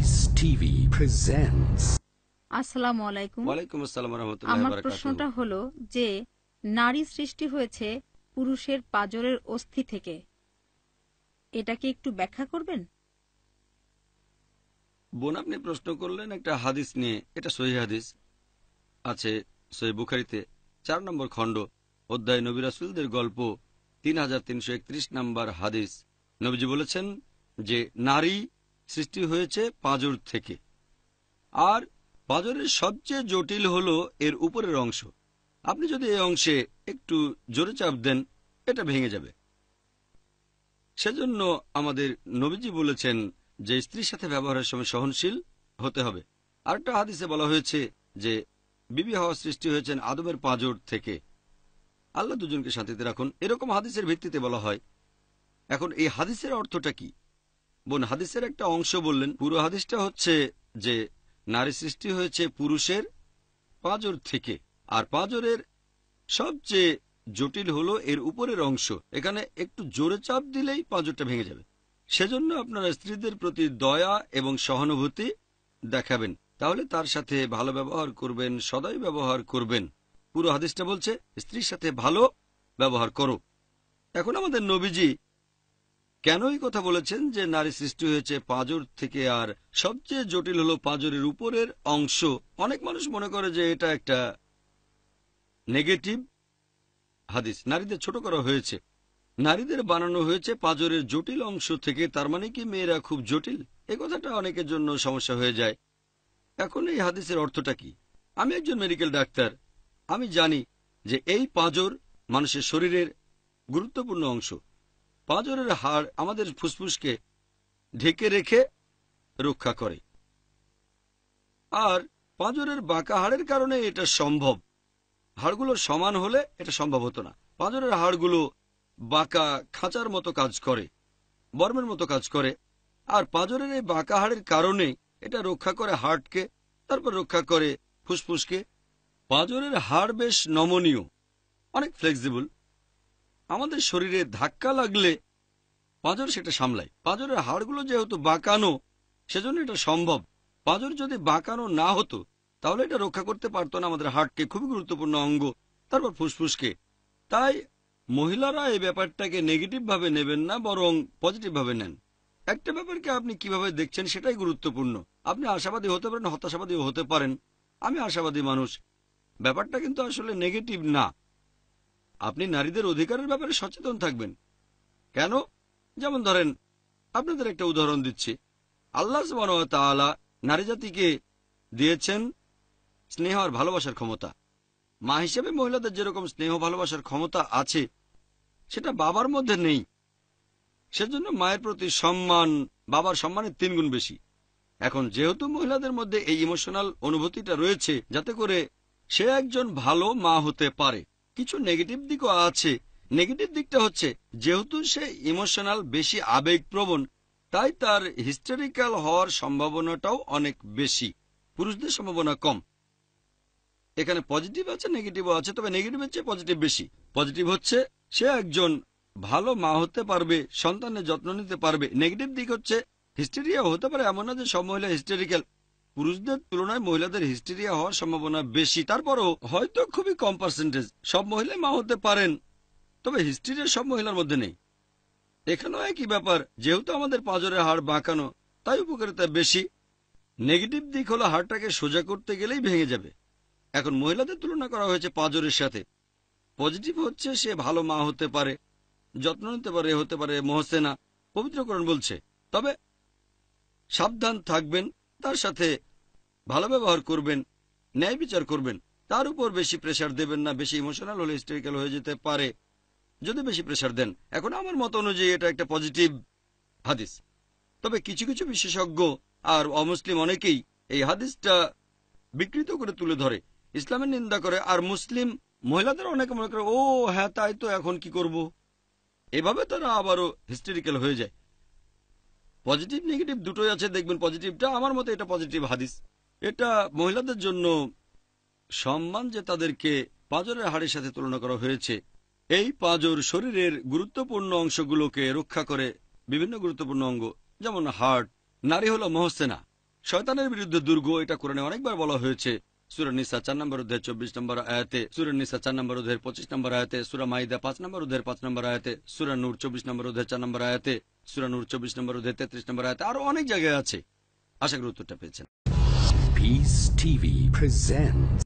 Peace TV presents. আসসালামু আলাইকুম। ওয়ালাইকুম আসসালাম ওয়া রাহমাতুল্লাহি ওয়া আমার বারাকাতুহু। প্রশ্নটা হলো যে নারী সৃষ্টি হয়েছে পুরুষের পাঁজরের অস্থি থেকে, এটাকে একটু ব্যাখ্যা করবেন? বোন, আপনি প্রশ্ন করলেন একটা হাদিস নিয়ে। এটা সহিহ হাদিস, আছে সহিহ বুখারীতে 4 নম্বর খণ্ড, অধ্যায় নবী রাসূলদের গল্প, 3331 নম্বর হাদিস। নবীজি বলেছেন যে নারী সৃষ্টি হয়েছে পাঁজর থেকে, আর পাঁজরের সবচেয়ে জটিল হলো এর উপরের অংশ। আপনি যদি এই অংশে একটু জোরে চাপ দেন, এটা ভেঙে যাবে। সেজন্য আমাদের নবীজি বলেছেন যে স্ত্রীর সাথে ব্যবহারের সময় সহনশীল হতে হবে। আরেকটা হাদিসে বলা হয়েছে যে বিবি হাওয়া সৃষ্টি হয়েছেন আদমের পাঁজর থেকে। আল্লাহ দুজনকে শান্তিতে রাখুন, এরকম হাদিসের ভিত্তিতে বলা হয়। এখন এই হাদিসের অর্থটা কি? বোন, হাদিসের একটা অংশ বললেন, পুরো হাদিসটা হচ্ছে যে নারী সৃষ্টি হয়েছে পুরুষের পাঁজর থেকে, আর পাঁজরের সবচেয়ে জটিল হলো এর উপরের অংশ। এখানে একটু জোরে চাপ দিলেই পাঁজরটা ভেঙে যাবে। সেজন্য আপনারা স্ত্রীদের প্রতি দয়া এবং সহানুভূতি দেখাবেন, তাহলে তার সাথে ভালো ব্যবহার করবেন, সদয় ব্যবহার করবেন। পুরো হাদিসটা বলছে স্ত্রীর সাথে ভালো ব্যবহার করো। এখন আমাদের নবীজি কেন এই কথা বলেছেন যে নারী সৃষ্টি হয়েছে পাঁজর থেকে, আর সবচেয়ে জটিল হলো পাঁজরের উপরের অংশ? অনেক মানুষ মনে করে যে এটা একটা নেগেটিভ হাদিস, নারীদের ছোট করা হয়েছে, নারীদের বানানো হয়েছে পাঁজরের জটিল অংশ থেকে, তার মানে কি মেয়েরা খুব জটিল? এই কথাটা অনেকের জন্য সমস্যা হয়ে যায়। এখন এই হাদিসের অর্থটা কি? আমি একজন মেডিকেল ডাক্তার, আমি জানি যে এই পাঁজর মানুষের শরীরের গুরুত্বপূর্ণ অংশ। পাঁজরের হাড় আমাদের ফুসফুসকে ঢেকে রেখে রক্ষা করে, আর পাঁজরের বাঁকা হাড়ের কারণে এটা সম্ভব। হাড়গুলো সমান হলে এটা সম্ভব হতো না। পাঁজরের হাড়গুলো বাঁকা খাঁচার মতো কাজ করে, বর্মের মতো কাজ করে, আর পাঁজরের এই বাঁকা হাড়ের কারণে এটা রক্ষা করে হার্টকে, তারপর রক্ষা করে ফুসফুসকে। পাঁজরের হাড় বেশ নমনীয়, অনেক ফ্লেক্সিবল। আমাদের শরীরে ধাক্কা লাগলে পাঁজর সেটা সামলায়। পাঁজরের হাড়গুলো যেহেতু বাঁকানো, সেজন্য এটা সম্ভব। পাঁজর যদি বাঁকানো না হতো তাহলে এটা রক্ষা করতে পারতো না আমাদের হার্টকে, খুবই গুরুত্বপূর্ণ অঙ্গ, তারপর ফুসফুসকে। তাই মহিলারা এই ব্যাপারটাকে নেগেটিভ ভাবে নেবেন না, বরং পজিটিভ ভাবে নেন। একটা ব্যাপারকে আপনি কিভাবে দেখছেন সেটাই গুরুত্বপূর্ণ। আপনি আশাবাদী হতে পারেন, হতাশাবাদীও হতে পারেন। আমি আশাবাদী মানুষ। ব্যাপারটা কিন্তু আসলে নেগেটিভ না। আপনি নারীদের অধিকারের ব্যাপারে সচেতন থাকবেন। কেন? যেমন ধরেন, আপনাদের একটা উদাহরণ দিচ্ছি। আল্লাহ সুবহানাহু ওয়া তাআলা নারী জাতিকে দিয়েছেন স্নেহ আর ভালোবাসার ক্ষমতা। মা হিসেবে মহিলাদের যেরকম স্নেহ ভালোবাসার ক্ষমতা আছে, সেটা বাবার মধ্যে নেই। সেজন্য মায়ের প্রতি সম্মান বাবার সম্মানের 3 গুণ বেশি। এখন যেহেতু মহিলাদের মধ্যে এই ইমোশনাল অনুভূতিটা রয়েছে, যাতে করে সে একজন ভালো মা হতে পারে। কিছু নেগেটিভ দিকও আছে। নেগেটিভ দিকটা হচ্ছে যেহেতু সে ইমোশনাল, বেশি আবেগপ্রবণ, তাই তার হিস্টেরিক্যাল হওয়ার সম্ভাবনাটাও অনেক বেশি, পুরুষদের সম্ভাবনা কম। এখানে পজিটিভ আছে, নেগেটিভও আছে, তবে নেগেটিভের চেয়ে পজিটিভ বেশি। পজিটিভ হচ্ছে সে একজন ভালো মা হতে পারবে, সন্তানের যত্ন নিতে পারবে। নেগেটিভ দিক হচ্ছে হিস্টেরিয়া হতে পারে, এমন না যে সব মহিলা হিস্টেরিক্যাল। পুরুষদের তুলনায় মহিলাদের হিস্টেরিয়া হওয়ার সম্ভাবনা বেশি, তারপরও হয়তো খুবই কম পার্সেন্টেজ। সব মহিলাই মা হতে পারেন, তবে হিস্টেরিয়া সব মহিলার মধ্যে নেই। এখানেও একই ব্যাপার, যেহেতু আমাদের পাঁজরের হাড় বাঁকানো, তাই উপকারিতা বেশি। নেগেটিভ দিক হলো হাড়টাকে সোজা করতে গেলেই ভেঙে যাবে। এখন মহিলাদের তুলনা করা হয়েছে পাঁজরের সাথে। পজিটিভ হচ্ছে সে ভালো মা হতে পারে, যত্ন নিতে পারে, হতে পারে মহসেনা, পবিত্রকরণ বলছে। তবে সাবধান থাকবেন, তার সাথে ভালো ব্যবহার করবেন, ন্যায় বিচার করবেন, তার উপর বেশি প্রেসার দেবেন না। বেশি ইমোশনাল হলে হিস্টেরিক্যাল হয়ে যেতে পারে যদি বেশি প্রেসার দেন। এখন আমার মত অনুযায়ী এটা একটা পজিটিভ হাদিস। তবে কিছু কিছু বিশেষজ্ঞ আর অমুসলিম অনেকেই এই হাদিসটা বিকৃত করে তুলে ধরে, ইসলামের নিন্দা করে, আর মুসলিম মহিলাদের অনেকে মনে করে ও হ্যাঁ তাই তো, এখন কি করব। এভাবে তারা আবারও হিস্টেরিক্যাল হয়ে যায়। পজিটিভ নেগেটিভ দুটোই আছে। দেখবেন পজিটিভটা, আমার মতে এটা পজিটিভ হাদিস। এটা মহিলাদের জন্য সম্মান যে তাদেরকে পাঁজরের হাড়ের সাথে তুলনা করা হয়েছে। এই পাঁজর শরীরের গুরুত্বপূর্ণ অংশগুলোকে রক্ষা করে, বিভিন্ন গুরুত্বপূর্ণ অঙ্গ, যেমন হার্ট। নারী হলো মহসেনা, শয়তানের বিরুদ্ধে দুর্গ, এটা কোরআনে অনেকবার বলা হয়েছে। সূরা নিসা 4 নম্বর অধ্যায় 24 নম্বর আয়াতে, সূরা নিসা 4 নম্বর অধ্যায় 25 নম্বর আয়াতে, সূরা মাইদা 5 নম্বর অধ্যায় 5 নম্বর আয়াতে, সূরা নূর 24 নম্বর অধ্যায় 4 নম্বর আয়াতে, সূরা নূর 24 নম্বর অধ্যায় 33 নম্বর আয়াতে, আরো অনেক জায়গায় আছে। আশা করি উত্তরটা পেয়েছেন। Peace TV presents